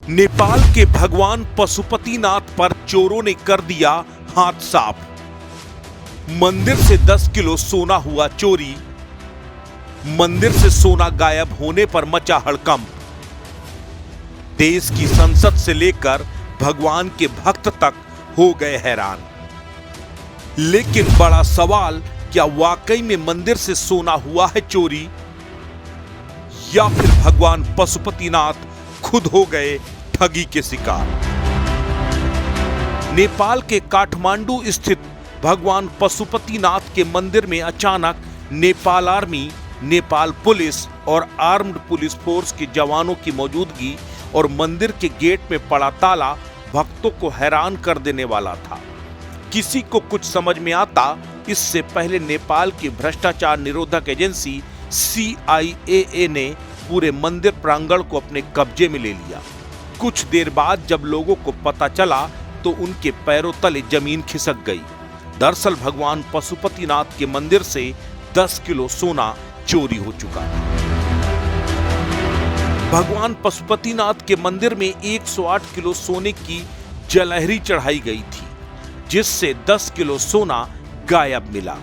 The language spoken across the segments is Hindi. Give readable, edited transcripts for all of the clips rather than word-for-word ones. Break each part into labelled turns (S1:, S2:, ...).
S1: नेपाल के भगवान पशुपतिनाथ पर चोरों ने कर दिया हाथ साफ। मंदिर से 10 किलो सोना हुआ चोरी। मंदिर से सोना गायब होने पर मचा हड़कंप। देश की संसद से लेकर भगवान के भक्त तक हो गए हैरान। लेकिन बड़ा सवाल, क्या वाकई में मंदिर से सोना हुआ है चोरी, या फिर भगवान पशुपतिनाथ खुद हो गए ठगी के शिकार। नेपाल के काठमांडू स्थित भगवान पशुपतिनाथ के मंदिर में अचानक नेपाल आर्मी, नेपाल पुलिस और आर्म्ड पुलिस फोर्स के जवानों की मौजूदगी और मंदिर के गेट में पड़ा ताला भक्तों को हैरान कर देने वाला था। किसी को कुछ समझ में आता इससे पहले नेपाल की भ्रष्टाचार निरोधक एजेंसी CIAA ने पूरे मंदिर प्रांगण को अपने कब्जे में ले लिया। कुछ देर बाद जब लोगों को पता चला तो उनके पैरों तले जमीन खिसक गई। दरअसल भगवान पशुपतिनाथ के मंदिर से 10 किलो सोना चोरी हो चुका था। भगवान पशुपतिनाथ के मंदिर में 108 किलो सोने की जलहरी चढ़ाई गई थी, जिससे 10 किलो सोना गायब मिला।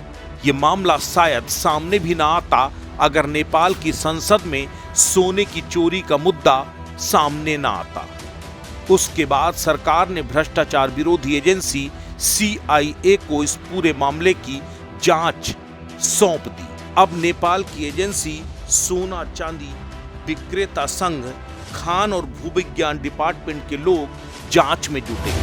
S1: ये मामला शायद सामने भी ना आता अगर नेपाल की संसद में सोने की चोरी का मुद्दा सामने ना आता। उसके बाद सरकार ने भ्रष्टाचार विरोधी एजेंसी CIA को इस पूरे मामले की जांच सौंप दी। अब नेपाल की एजेंसी सोना चांदी विक्रेता संघ, खान और भूविज्ञान डिपार्टमेंट के लोग जांच में जुटे।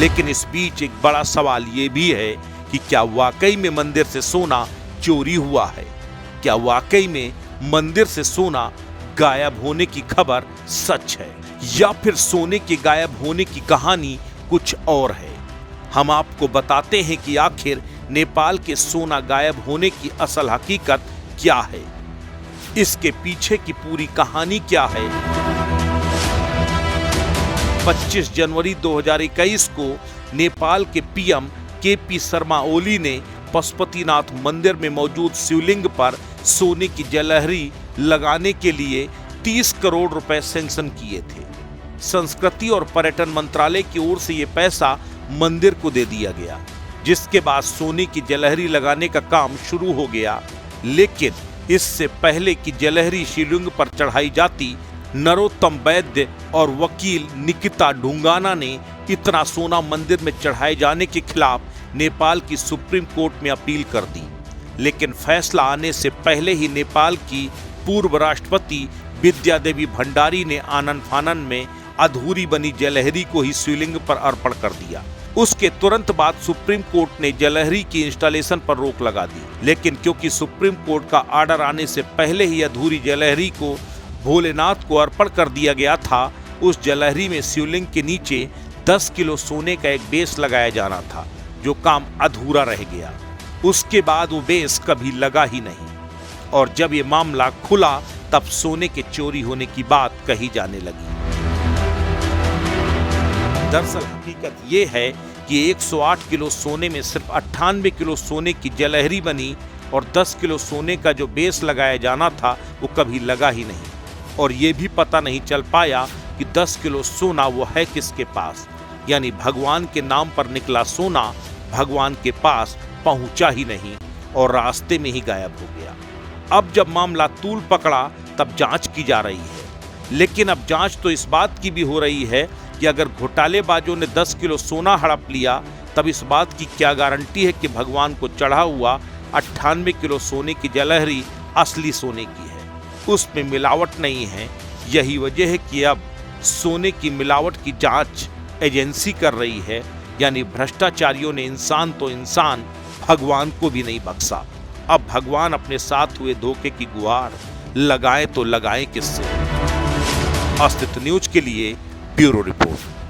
S1: लेकिन इस बीच एक बड़ा सवाल ये भी है कि क्या वाकई में मंदिर से सोना चोरी हुआ है? क्या वाकई में मंदिर से सोना गायब होने की खबर सच है, या फिर सोने के गायब होने की कहानी कुछ और है? हम आपको बताते हैं कि आखिर नेपाल के सोना गायब होने की असल हकीकत क्या है, इसके पीछे की पूरी कहानी क्या है। 25 जनवरी 2021 को नेपाल के PM KP शर्मा ओली ने पशुपतिनाथ मंदिर में मौजूद शिवलिंग पर सोने की जलहरी लगाने के लिए 30 करोड़ रुपए सैंक्शन किए थे। संस्कृति और पर्यटन मंत्रालय की ओर से यह पैसा मंदिर को दे दिया गया, जिसके बाद सोने की जलहरी लगाने का काम शुरू हो गया। लेकिन इससे पहले कि जलहरी शिवलिंग पर चढ़ाई जाती, नरोत्तम वैद्य और वकील निकिता ढुंगाना ने इतना सोना मंदिर में चढ़ाए जाने के खिलाफ नेपाल की सुप्रीम कोर्ट में अपील कर दी। लेकिन फैसला आने से पहले ही नेपाल की पूर्व राष्ट्रपति विद्या देवी भंडारी ने आनन फानन में अधूरी बनी जलहरी को ही शिवलिंग पर अर्पण कर दिया। उसके तुरंत बाद सुप्रीम कोर्ट ने जलहरी की इंस्टॉलेशन पर रोक लगा दी। लेकिन क्योंकि सुप्रीम कोर्ट का आर्डर आने से पहले ही अधूरी जलहरी को भोलेनाथ को अर्पण कर दिया गया था, उस जलहरी में शिवलिंग के नीचे 10 किलो सोने का एक बेस लगाया जाना था, जो काम अधूरा रह गया। उसके बाद वो बेस कभी लगा ही नहीं, और जब ये मामला खुला तब सोने के चोरी होने की बात कही जाने लगी। दरअसल हकीकत ये है कि 108 किलो सोने में सिर्फ 98 किलो सोने की जलहरी बनी, और 10 किलो सोने का जो बेस लगाया जाना था वो कभी लगा ही नहीं। और ये भी पता नहीं चल पाया कि 10 किलो सोना वो है किसके पास, यानी भगवान के नाम पर निकला सोना भगवान के पास पहुंचा ही नहीं और रास्ते में ही गायब हो गया। अब जब मामला तूल पकड़ा तब जांच की जा रही है। लेकिन अब जांच तो इस बात की भी हो रही है कि अगर घोटालेबाजों ने 10 किलो सोना हड़प लिया, तब इस बात की क्या गारंटी है कि भगवान को चढ़ा हुआ 98 किलो सोने की जलहरी असली सोने की है, उसमें मिलावट नहीं है। यही वजह है कि अब सोने की मिलावट की जांच एजेंसी कर रही है, यानी भ्रष्टाचारियों ने इंसान तो इंसान, भगवान को भी नहीं बख्शा। अब भगवान अपने साथ हुए धोखे की गुहार लगाएं तो लगाएं किससे। अस्तित्व न्यूज के लिए ब्यूरो रिपोर्ट।